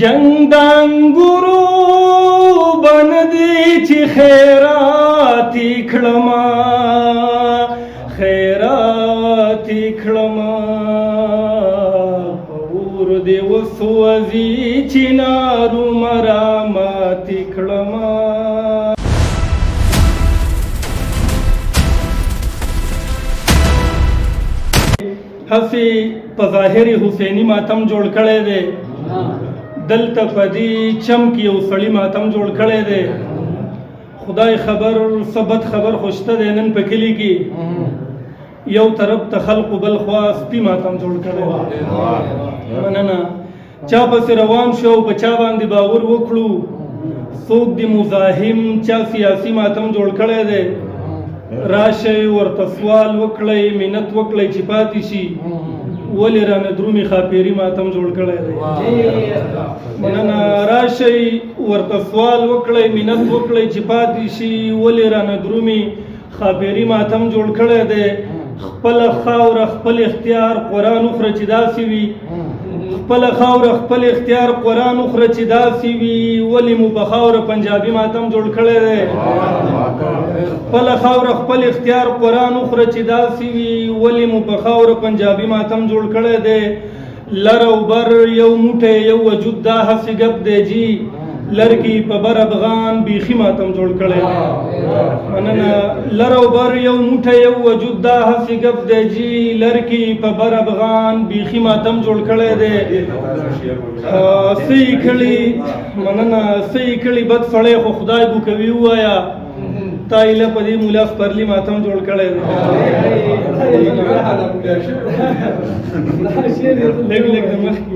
جنگ دانګورو بندي چې خیراتی کړما خیراتی کړما اور دې وسوځي چې نارو مراماتي کړما. هسې په ظاهري حسیني ماتم جوړ کړی دی، دلته په دې چم کې یو سړي ماتم جوړ کړی دی. خدای خبر څه بد خبر خو شته دی نن په کلي کې. یو طرف ته خلقو بل خوا سپي ماتم جوړ کړی دی. مننه چا پسې روان شو په چا باندې باور وکړو. څوک د مزاحم چا سیاسي ماتم جوړ کړی دی. راشئ ورته سوال وکړئ، منت وکړئ چې پاتې شي. ولې رانه درومي خاپیري ماتم جوړ کړی دی. مننه راشئ ورته سوال وکړئ، منت وکړئ چې پاتې شي. ولې رانه درومي خاپیري ماتم جوړ کړی دی. خپله خاوره خپل اختیار قرآن اخره چې داسې وي، خپله خاوره خپل اختیار قرآن اخره چې داسې وي. ولې مو په خاوره پنجابي ماتم جوړ کړی دی. خپله خاوره خپل اختیار قرآن اخره چې داسې وي. ولې مو په خاوره پنجابي ماتم جوړ کړی دی. لر او بر یو موټی یو وجود دا هسې ګپ دی جي. لرګي په بر افغان بیخي ماتم جوړ کړی دی. مننه لر او بر یو موټی یو وجود دا هسې ګپ دی جي. لرګي په بر افغان بیخي ماتم جوړ کړی دی. څه یې کړي مننه څه یې کړي بد سړی خو خدای بو کوي ووایه. تا ایله په دې مولا سپرلي ماتم جوړ کړی دی. لږ لږ د مخکې